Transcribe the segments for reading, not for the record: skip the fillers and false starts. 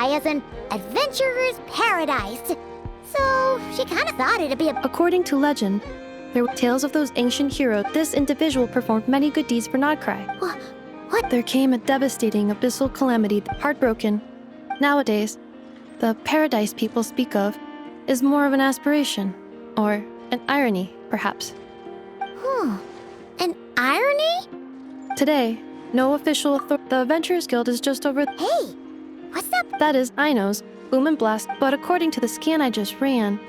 Nadgrai as an adventurer's paradise. So she kind of thought it'd be a... According to legend, there were tales of those ancient heroes. This individual performed many good deeds for Nadgrai. What? There came a devastating abyssal calamity. Heartbroken. Nowadays, the paradise people speak of is more of an aspiration, or an irony, perhaps. An irony? Today, no official authority. The Adventurers Guild is just over. Hey, what's up? That is Aino's Boom and Blast, but according to the scan I just ran,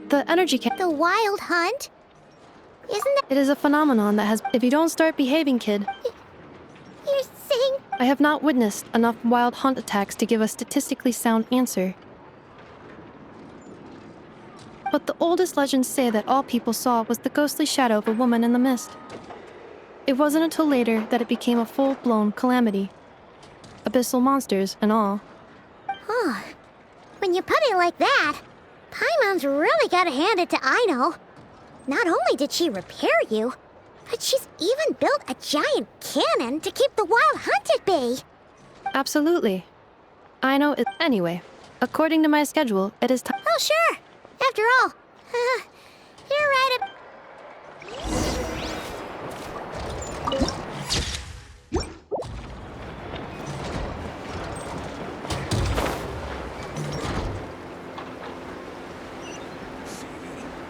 the energy camp. The wild hunt? Isn't that... It is a phenomenon that has. If you don't start behaving, kid. You're saying... I have not witnessed enough wild hunt attacks to give a statistically sound answer. But the oldest legends say that all people saw was the ghostly shadow of a woman in the mist. It wasn't until later that it became a full-blown calamity. Abyssal monsters and all. Huh. When you put it like that, Paimon's really gotta hand it to Aino. Not only did she repair you, but she's even built a giant cannon to keep the wild hunt at bay. Absolutely. Aino is... Anyway, according to my schedule, it is time... Oh, sure. After all, you're right.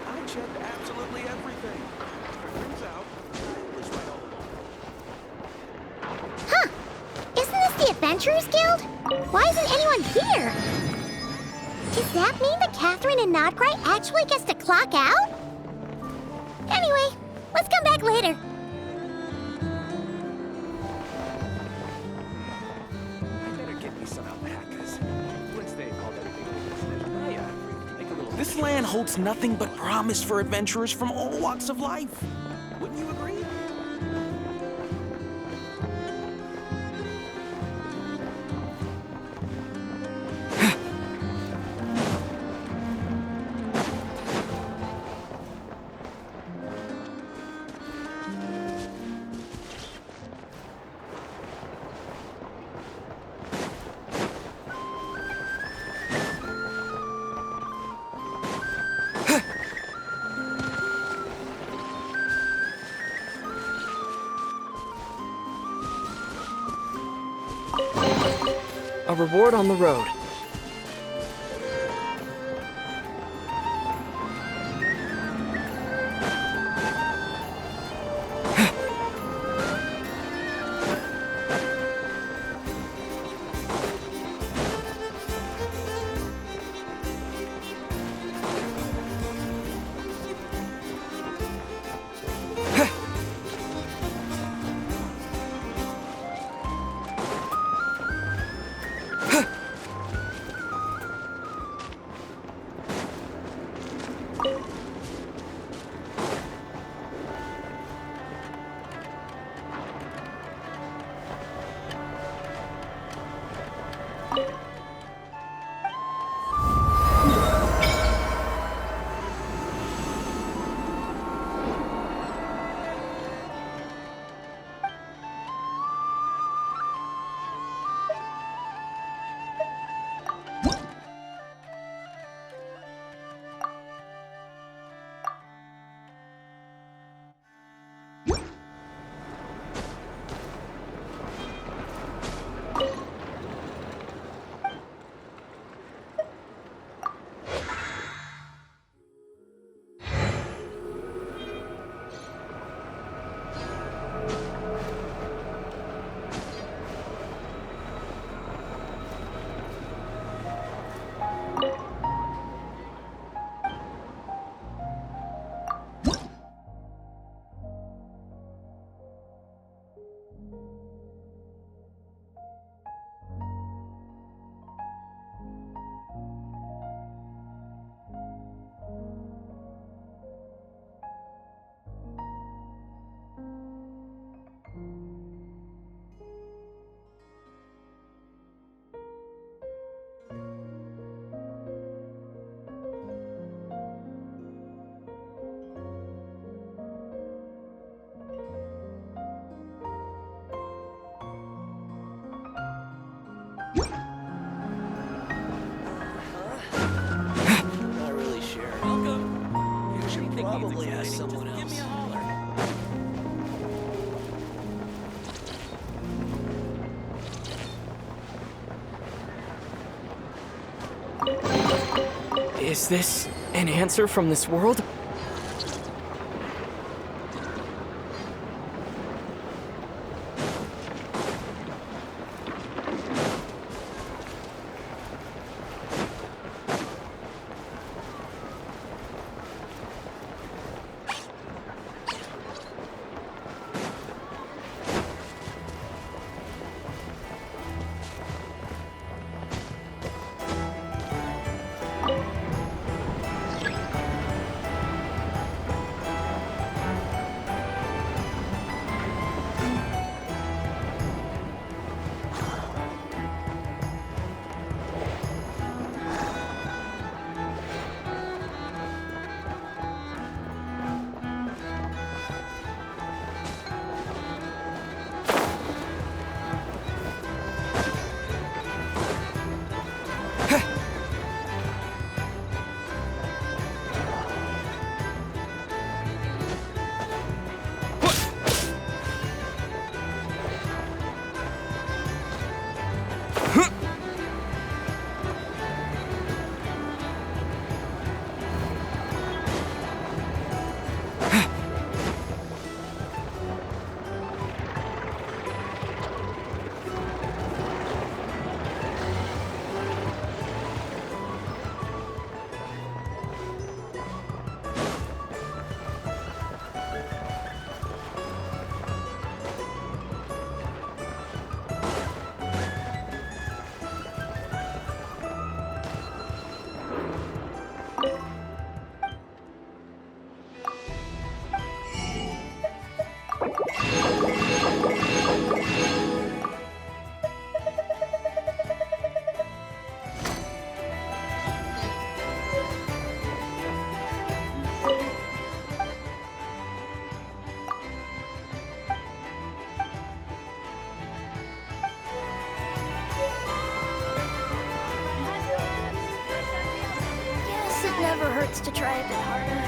I checked absolutely everything. Turns out, I was right all along. Huh. Isn't this the Adventurers Guild? Why isn't anyone here? Does that mean that Catherine and Nadgrai actually gets to clock out? Anyway, let's come back later. I better get me some alpacas. Wednesday called everything. Make a little. This land holds nothing but promise for adventurers from all walks of life. Wouldn't you agree? A reward on the road. exciting, someone just give me a else. holler. Is this an answer from this world? Yes, it never hurts to try a bit harder.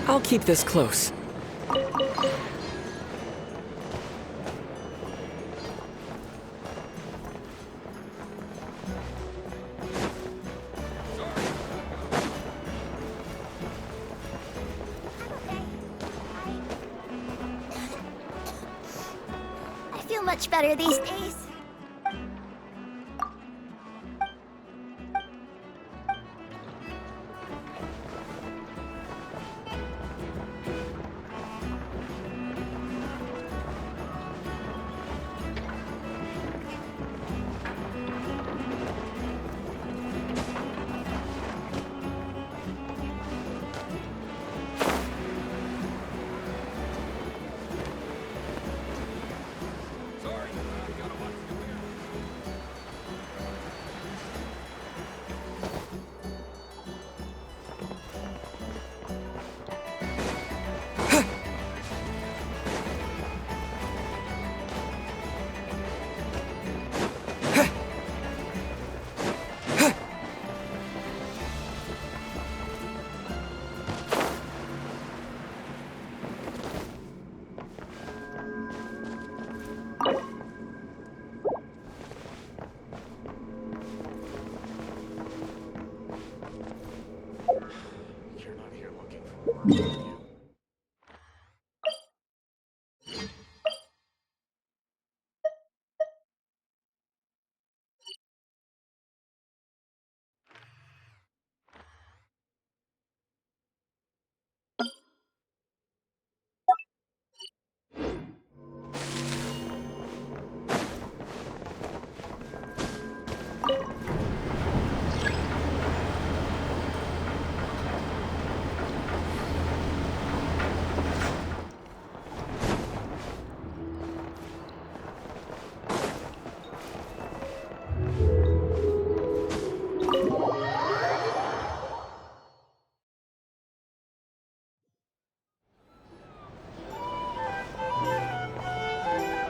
I'll keep this close. I feel much better these days. Sorry, I gotta watch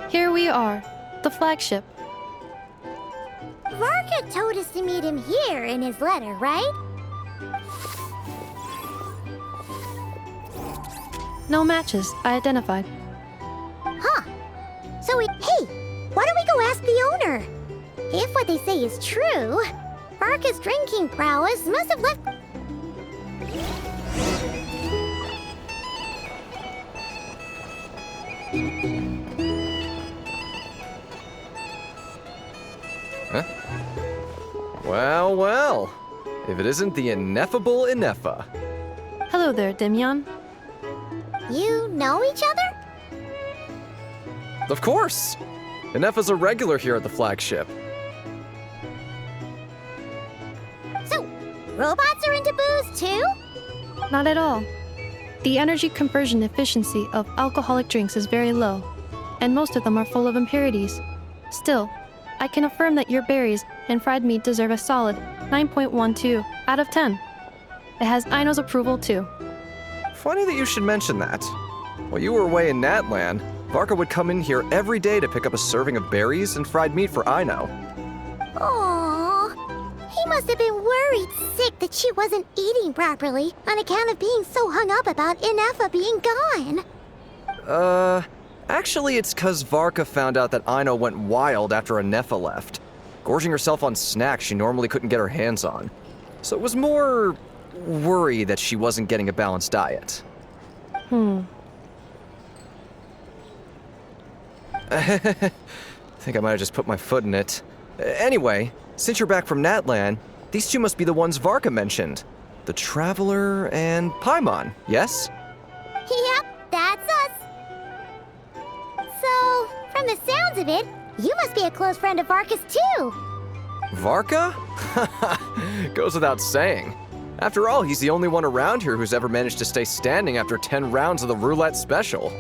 Here we are, the flagship. Varka told us to meet him here in his letter, right? No matches, I identified. Huh. So hey, why don't we go ask the owner? If what they say is true, Varka's drinking prowess must have left... Well, well. If it isn't the ineffable Inefa. Hello there, Demyon. You know each other? Of course! Inefa's a regular here at the flagship. So, robots are into booze too? Not at all. The energy conversion efficiency of alcoholic drinks is very low, and most of them are full of impurities. Still, I can affirm that your berries and fried meat deserve a solid 9.12 out of 10. It has Aino's approval too. Funny that you should mention that. While you were away in Natland, Varka would come in here every day to pick up a serving of berries and fried meat for Aino. Aww. He must have been worried sick that she wasn't eating properly on account of being so hung up about Inefa being gone. Actually it's 'cause Varka found out that Aino went wild after Inefa left, gorging herself on snacks she normally couldn't get her hands on. So it was more worry that she wasn't getting a balanced diet. Think I might have just put my foot in it. Anyway, since you're back from Natland, these two must be the ones Varka mentioned. The Traveler and Paimon, yes? Yep, that's us. So, from the sounds of it, you must be a close friend of Varka's too. Varka? Goes without saying. After all, he's the only one around here who's ever managed to stay standing after 10 rounds of the roulette special.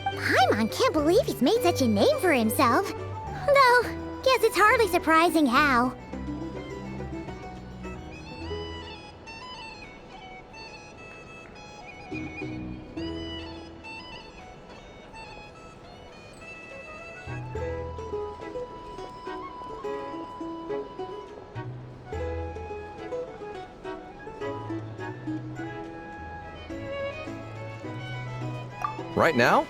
Paimon can't believe he's made such a name for himself. Though, guess it's hardly surprising how. Right now?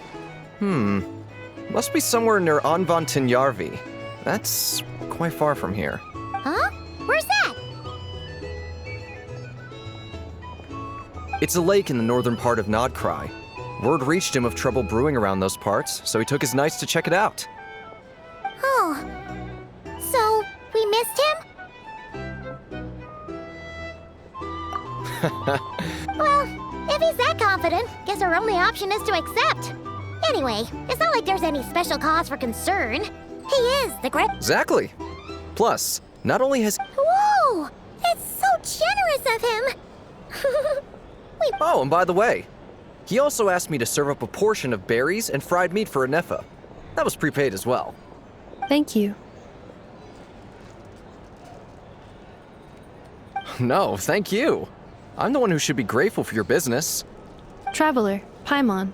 Must be somewhere near Anvantinyarvi. That's quite far from here. Huh? Where's that? It's a lake in the northern part of Nodcry. Word reached him of trouble brewing around those parts, so he took his knights to check it out. Oh. So, we missed him? Well, if he's that confident, guess our only option is to accept. Anyway, it's not like there's any special cause for concern. He is the great... Exactly. Plus, not only has... Whoa! It's so generous of him! Oh, and by the way, he also asked me to serve up a portion of berries and fried meat for Inefa. That was prepaid as well. Thank you. No, thank you. I'm the one who should be grateful for your business. Traveler, Paimon,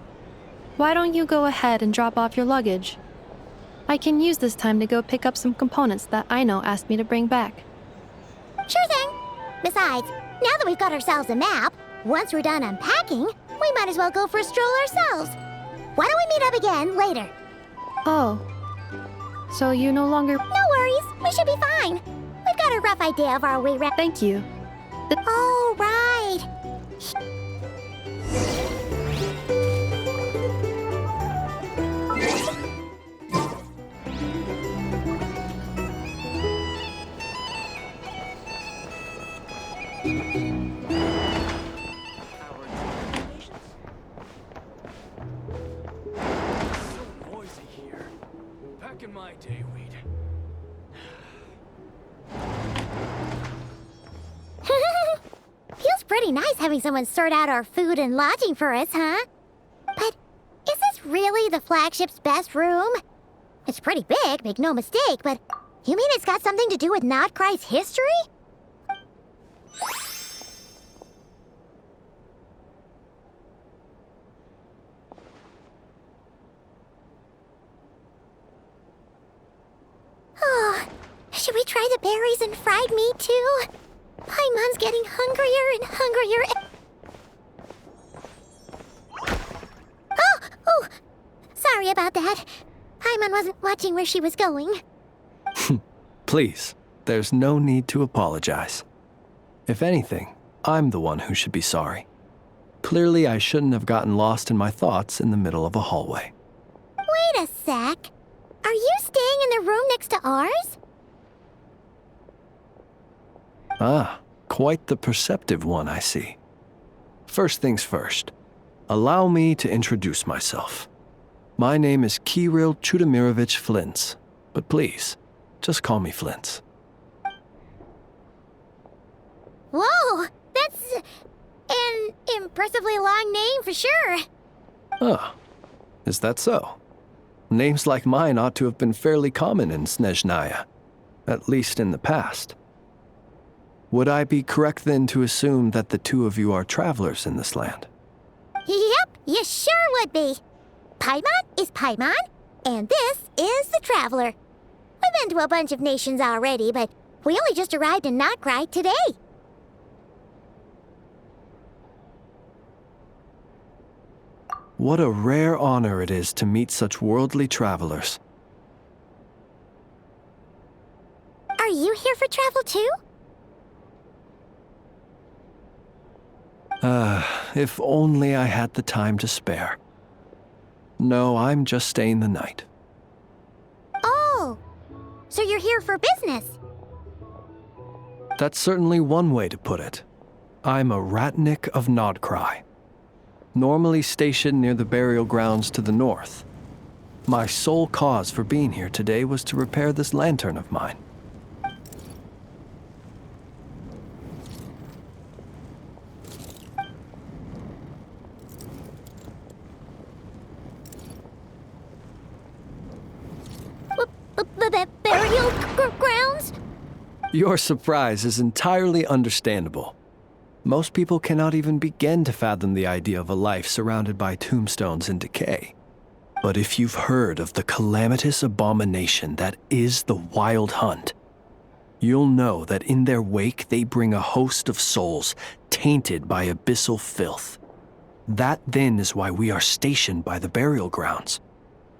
why don't you go ahead and drop off your luggage? I can use this time to go pick up some components that Aino asked me to bring back. Sure thing. Besides, now that we've got ourselves a map, once we're done unpacking, we might as well go for a stroll ourselves. Why don't we meet up again later? Oh. So you no longer... No worries, we should be fine. We've got a rough idea of our way round. Thank you. Oh, right. So noisy here. Back in my day, we'd... Feels pretty nice having someone sort out our food and lodging for us, huh? But is this really the flagship's best room? It's pretty big, make no mistake, but you mean it's got something to do with Notcry's history? Oh, should we try the berries and fried meat too? Paimon's getting hungrier and hungrier. Oh, sorry about that. Paimon wasn't watching where she was going. Please, there's no need to apologize. If anything, I'm the one who should be sorry. Clearly, I shouldn't have gotten lost in my thoughts in the middle of a hallway. Wait a sec. Are you staying in the room next to ours? Ah, quite the perceptive one, I see. First things first, allow me to introduce myself. My name is Kirill Chudamirovich Flintz, but please, just call me Flintz. Whoa, that's an impressively long name for sure. Ah, is that so? Names like mine ought to have been fairly common in Snezhnaya, at least in the past. Would I be correct then to assume that the two of you are travelers in this land? Yep, you sure would be. Paimon is Paimon, and this is the Traveler. We've been to a bunch of nations already, but we only just arrived in Notcry today. What a rare honor it is to meet such worldly travelers. Are you here for travel too? If only I had the time to spare. No, I'm just staying the night. Oh, so you're here for business? That's certainly one way to put it. I'm a Ratnik of Nodcry, normally stationed near the burial grounds to the north. My sole cause for being here today was to repair this lantern of mine. Burial grounds? Your surprise is entirely understandable. Most people cannot even begin to fathom the idea of a life surrounded by tombstones and decay. But if you've heard of the calamitous abomination that is the Wild Hunt, you'll know that in their wake they bring a host of souls tainted by abyssal filth. That then is why we are stationed by the burial grounds,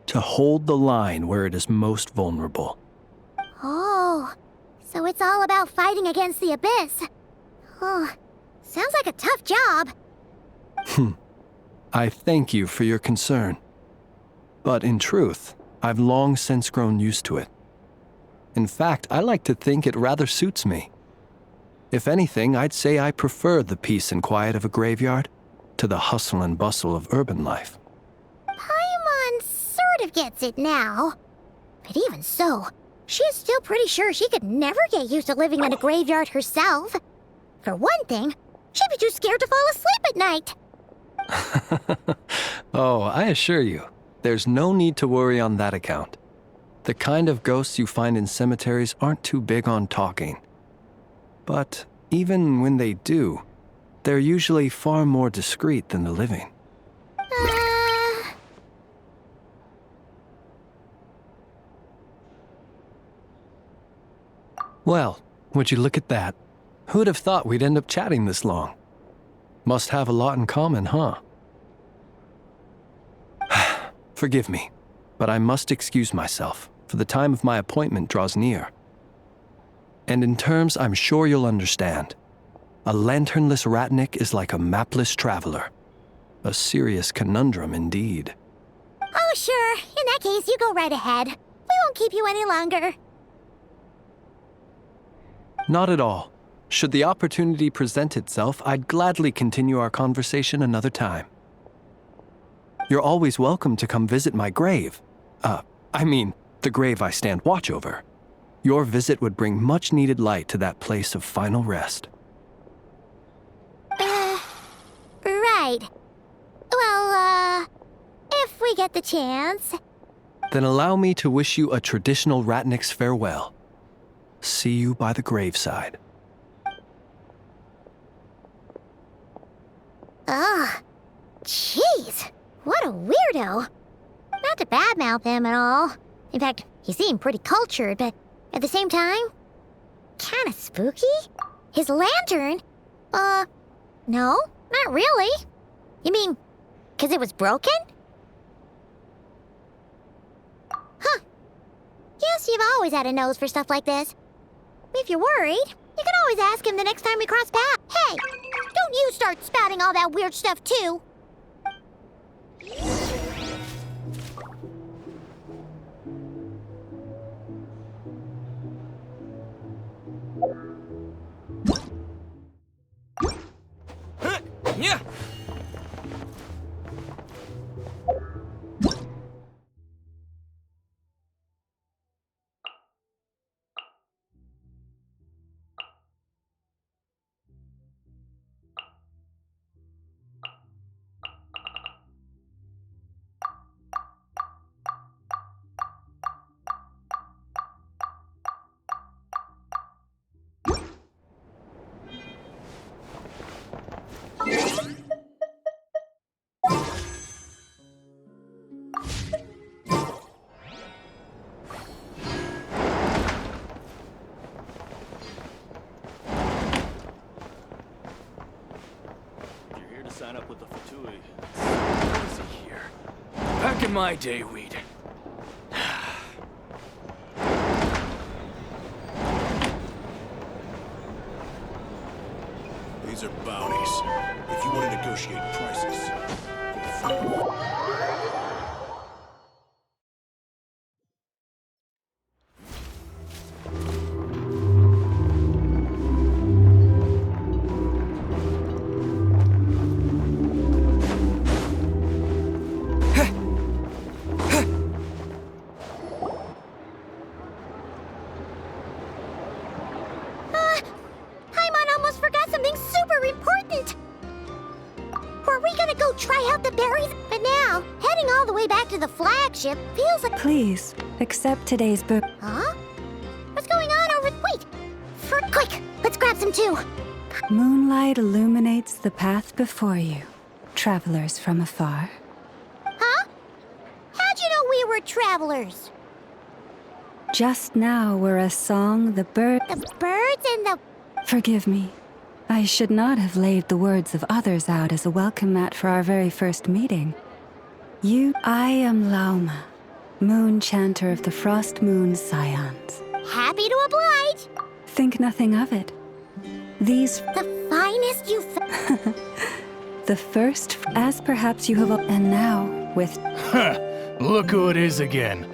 to hold the line where it is most vulnerable. Oh, so it's all about fighting against the abyss. Oh, sounds like a tough job. I thank you for your concern. But in truth, I've long since grown used to it. In fact, I like to think it rather suits me. If anything, I'd say I prefer the peace and quiet of a graveyard to the hustle and bustle of urban life. Paimon sort of gets it now. But even so, she is still pretty sure she could never get used to living in a graveyard herself. For one thing, she'd be too scared to fall asleep at night. Oh, I assure you, there's no need to worry on that account. The kind of ghosts you find in cemeteries aren't too big on talking. But even when they do, they're usually far more discreet than the living. Well, would you look at that? Who'd have thought we'd end up chatting this long? Must have a lot in common, huh? Forgive me, but I must excuse myself, for the time of my appointment draws near. And in terms I'm sure you'll understand, a lanternless Ratnik is like a mapless traveler. A serious conundrum indeed. Oh, sure. In that case, you go right ahead. We won't keep you any longer. Not at all. Should the opportunity present itself, I'd gladly continue our conversation another time. You're always welcome to come visit my grave. The grave I stand watch over. Your visit would bring much-needed light to that place of final rest. Right. Well, if we get the chance. Then allow me to wish you a traditional Ratnik's farewell. See you by the graveside. Ugh. Jeez. What a weirdo. Not to badmouth him at all. In fact, he seemed pretty cultured, but at the same time, kinda spooky? His lantern? No, not really. You mean, 'cause it was broken? Huh. Guess you've always had a nose for stuff like this. If you're worried, you can always ask him the next time we cross paths. Hey, don't you start spouting all that weird stuff too. Yeah. Sign up with the Fatui. What is he here? Back in my day, we'd. These are bounties. If you want to negotiate prices, go for it. Paimon almost forgot something super important! Were we gonna go try out the berries? But now, heading all the way back to the flagship feels like... Please, accept today's book. Huh? What's going on over... Wait! Quick! Let's grab some too! Moonlight illuminates the path before you, travelers from afar. Huh? How'd you know we were travelers? Just now were a song the bird... The birds and the... Forgive me. I should not have laid the words of others out as a welcome mat for our very first meeting. I am Lauma, moon chanter of the Frost Moon's Scions. Happy to oblige! Think nothing of it. These... The finest you've... The first, as perhaps you have... And now, with... Look who it is again.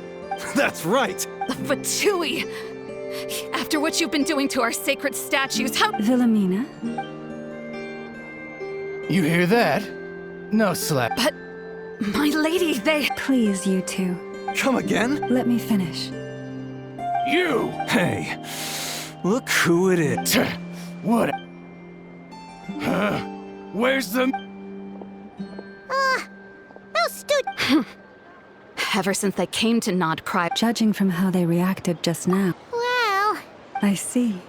That's right! The Fatui! After what you've been doing to our sacred statues, how— Wilhelmina? You hear that? No slap. But, my lady, they— Please, you two. Come again? Let me finish. You! Hey, look who it is. What? Where's the— Those stood... Ever since they came to Nod Cry— Judging from how they reacted just now. Well... I see.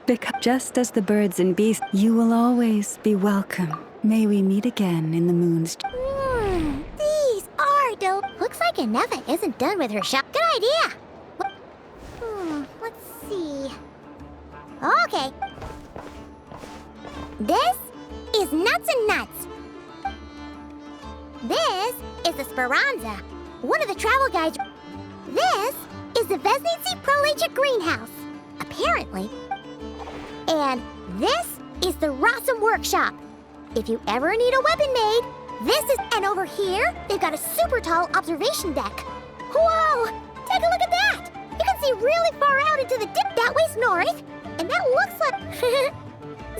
Because just as the birds and beasts, you will always be welcome. May we meet again in the moon's... These are dope. Looks like Inefa isn't done with her shop. Good idea. Let's see. Okay. This is Nuts and Nuts. This is the Speranza, one of the travel guides. This is the Vesnici Prolacha greenhouse, apparently. And this is the Rossum workshop. If you ever need a weapon made, this is... And over here, they've got a super tall observation deck. Whoa! Take a look at that! You can see really far out into the dip. That that way's north, and that looks like...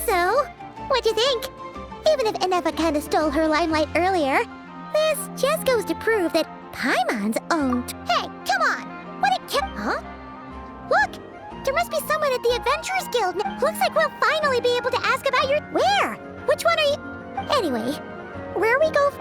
So, what'd you think? Even if Eneva kinda stole her limelight earlier, this just goes to prove that Paimon's owned... Hey, come on! What it kept... Huh? Look! There must be someone at the Adventurers Guild. Looks like we'll finally be able to ask about your... Where? Which one are you... Anyway, where we go...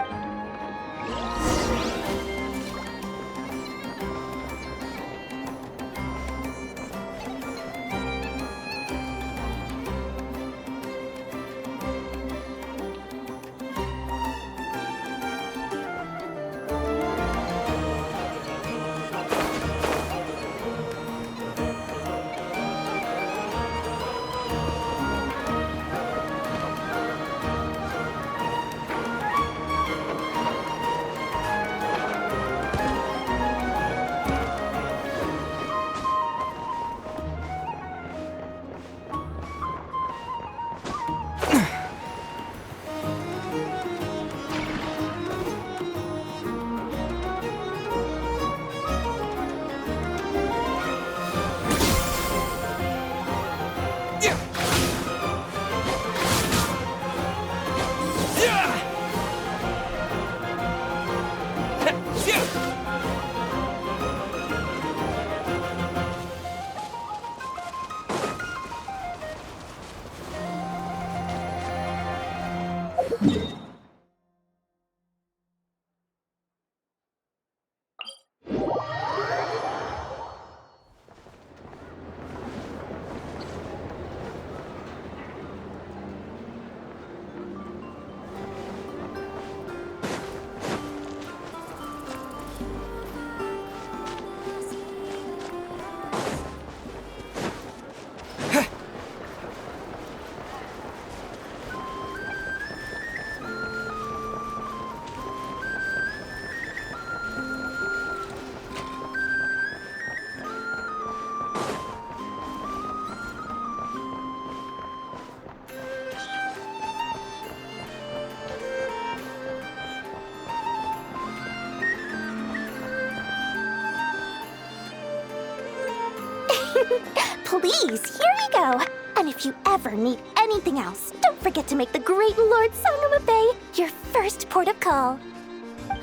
Please, here we go. And if you ever need anything else, don't forget to make the great Lord Sangama Bay your first port of call.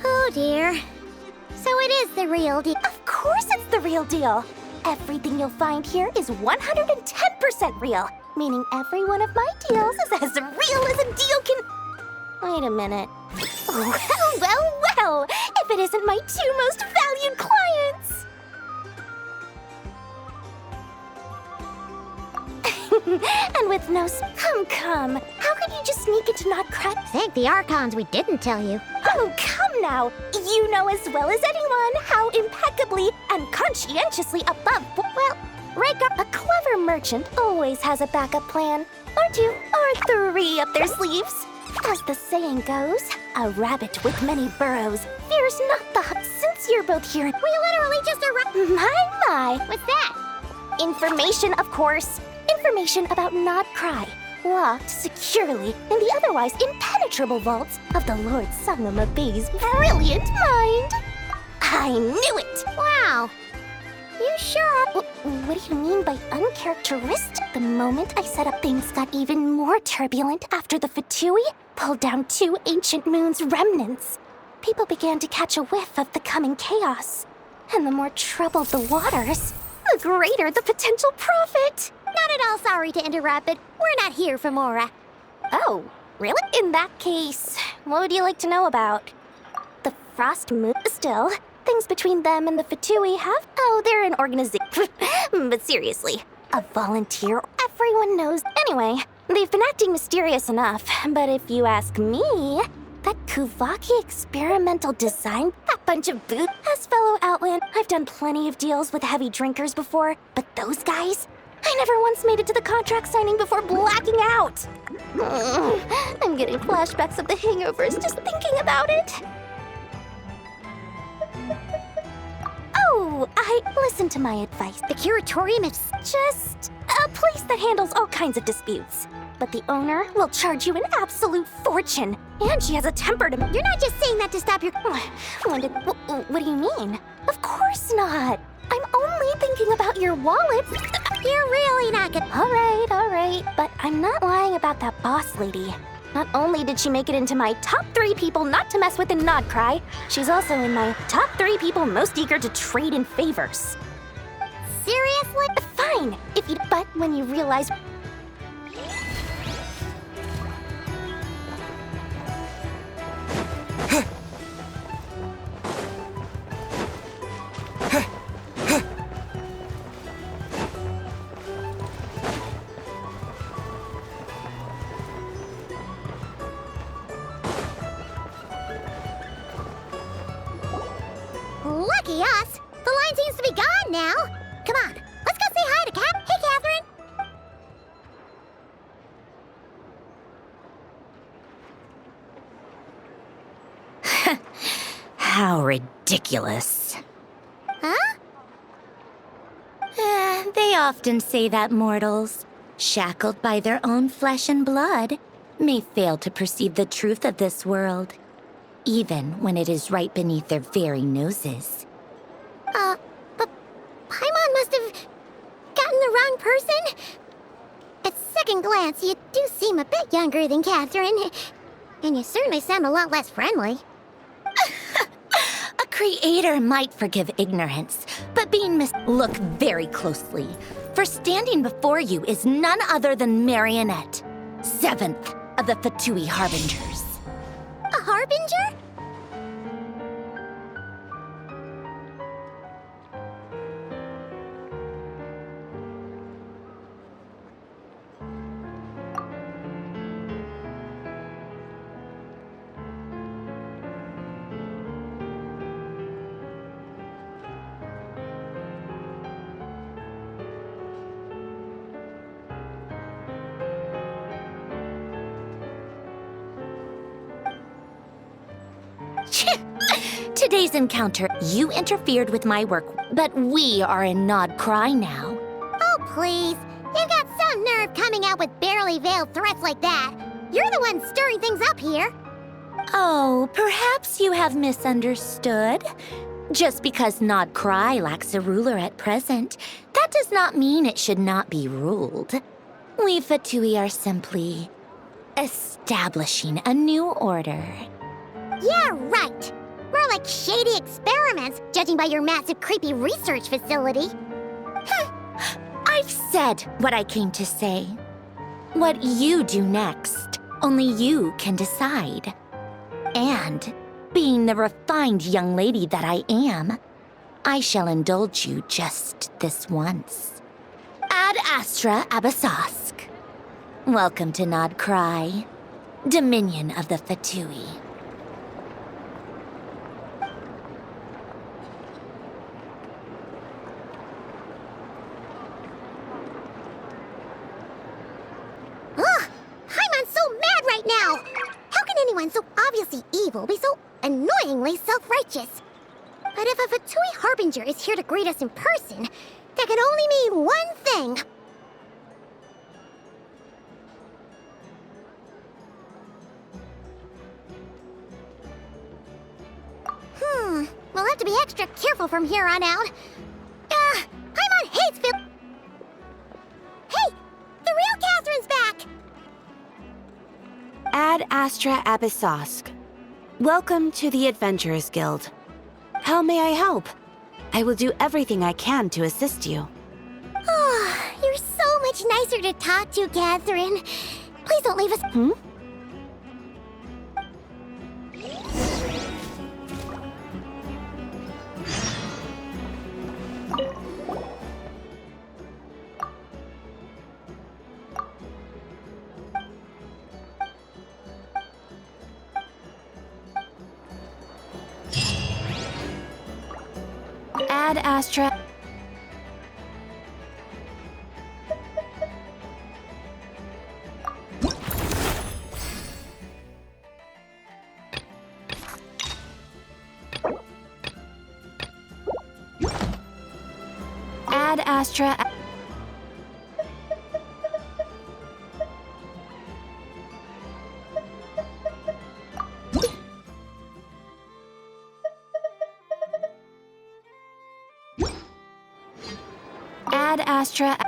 Oh dear. So it is the real deal. Of course it's the real deal. Everything you'll find here is 110% real, meaning every one of my deals is as real as a deal can... Wait a minute. Well, if it isn't my two most valued clients! And with no come. How could you just sneak into not crack? Thank the Archons we didn't tell you. Oh, come now. You know as well as anyone how impeccably and conscientiously above... Well, Rhaegar, a clever merchant, always has a backup plan. Or two, or three up their sleeves. As the saying goes, a rabbit with many burrows fears not the hunt. Since you're both here... We literally just arrived... My. What's that? Information, of course. Information about Not Cry, locked securely in the otherwise impenetrable vaults of the Lord Sangama Bay's brilliant mind. I knew it! Wow. You sure are... What do you mean by uncharacteristic? The moment I set up, things got even more turbulent after the Fatui pulled down two ancient moon's remnants. People began to catch a whiff of the coming chaos. And the more troubled the waters, the greater the potential profit. Not at all sorry to interrupt, but we're not here for Mora. Oh, really? In that case, what would you like to know about? The Frost Moon. Still, things between them and the Fatui have... Oh, they're an organization. But seriously, a volunteer, everyone knows. Anyway, they've been acting mysterious enough, but if you ask me, that Kuvaki experimental design, that bunch of boot, as fellow Outland, I've done plenty of deals with heavy drinkers before, but those guys... I never once made it to the contract signing before blacking out. I'm getting flashbacks of the hangovers just thinking about it. Oh, listen to my advice. The curatorium is just a place that handles all kinds of disputes. But the owner will charge you an absolute fortune. And she has a temper to... You're not just saying that to stop your... What do you mean? Of course not. I'm only thinking about your wallet. You're it. All right, but I'm not lying about that boss lady. Not only did she make it into my top 3 people not to mess with in Nodcry, she's also in my top 3 people most eager to trade in favors. Seriously? Fine, but when you realize... Lucky us! The line seems to be gone now. Come on, let's go say hi to Cat. Hey, Catherine. How ridiculous. Huh? They often say that mortals, shackled by their own flesh and blood, may fail to perceive the truth of this world, even when it is right beneath their very noses. But Paimon must have gotten the wrong person. At second glance, you do seem a bit younger than Catherine, and you certainly sound a lot less friendly. A creator might forgive ignorance, but being look very closely, for standing before you is none other than Marionette, 7th of the Fatui Harbingers. A harbinger? Today's encounter, you interfered with my work, but we are in Nodcry now. Oh, please. You've got some nerve coming out with barely veiled threats like that. You're the one stirring things up here. Oh, perhaps you have misunderstood. Just because Nodcry lacks a ruler at present, that does not mean it should not be ruled. We Fatui are simply establishing a new order. Yeah, right. More like shady experiments, judging by your massive, creepy research facility. I've said what I came to say. What you do next, only you can decide. And, being the refined young lady that I am, I shall indulge you just this once. Ad Astra Abasask. Welcome to Nodcry, Dominion of the Fatui. Anyone so obviously evil be so annoyingly self-righteous? But if a Fatui Harbinger is here to greet us in person, that can only mean one thing. We'll have to be extra careful from here on out. Paimon hates Phil. Hey! The real Catherine's back! Ad Astra Abyssosque. Welcome to the Adventurers Guild. How may I help? I will do everything I can to assist you. Oh, you're so much nicer to talk to, Catherine. Please don't leave us. Ad Astra. Ad Astra. Ad Astra.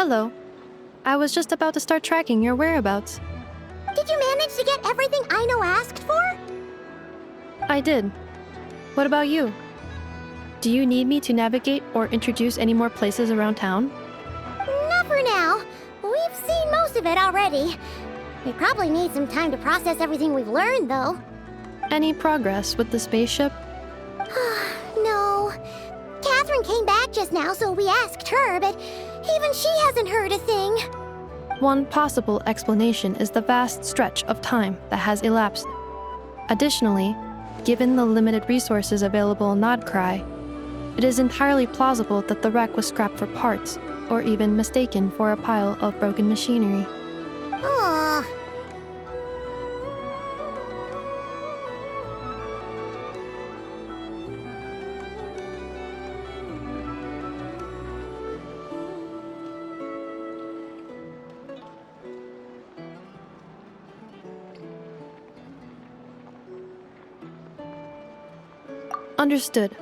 Hello. I was just about to start tracking your whereabouts. Did you manage to get everything Aino asked for? I did. What about you? Do you need me to navigate or introduce any more places around town? Not for now. We've seen most of it already. We probably need some time to process everything we've learned, though. Any progress with the spaceship? No. Catherine came back just now, so we asked her, but even she hasn't heard a thing. One possible explanation is the vast stretch of time that has elapsed. Additionally, given the limited resources available in Nodcry, it is entirely plausible that the wreck was scrapped for parts, or even mistaken for a pile of broken machinery. Aw. Understood.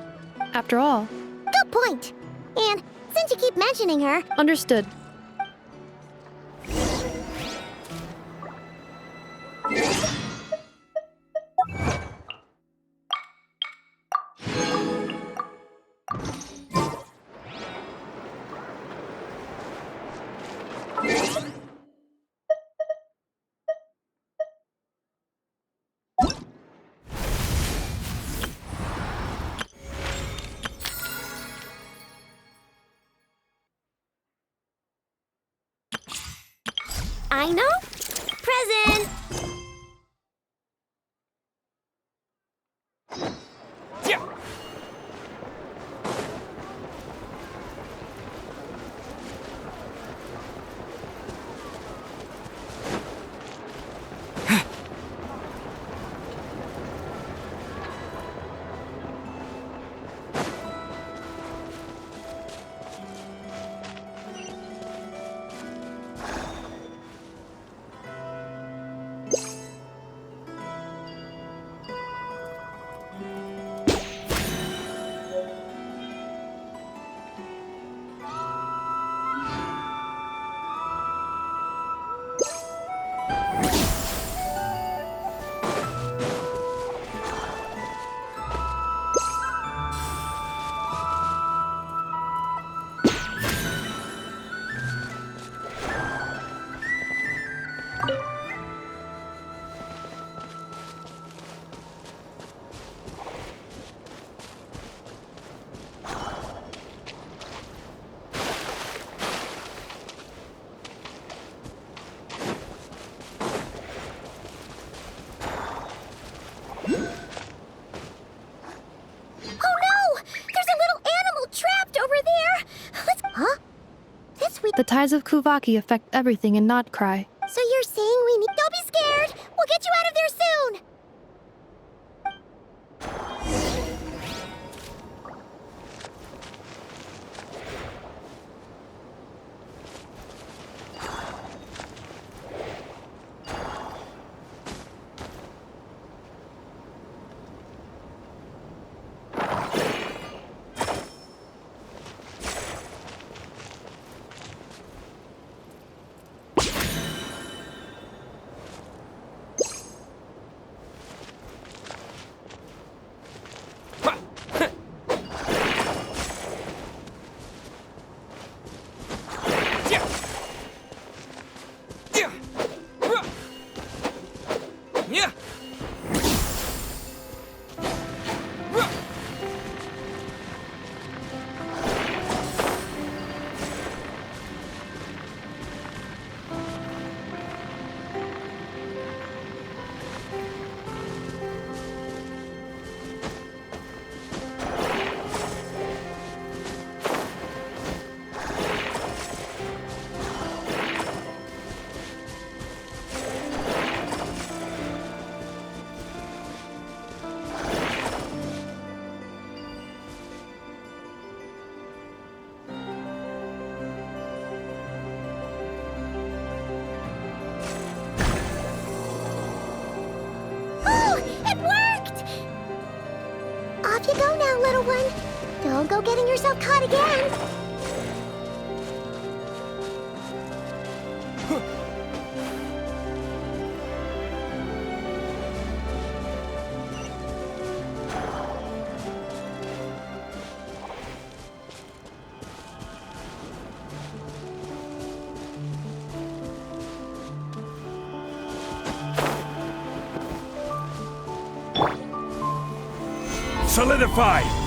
After all. Good point. And since you keep mentioning her... Understood. Aino? Present! The tides of Kuvaki affect everything in Nodcry. So you're saying we need... Don't be scared! We'll get you out of there soon! Off you go now, little one. Don't go getting yourself caught again. Solidify!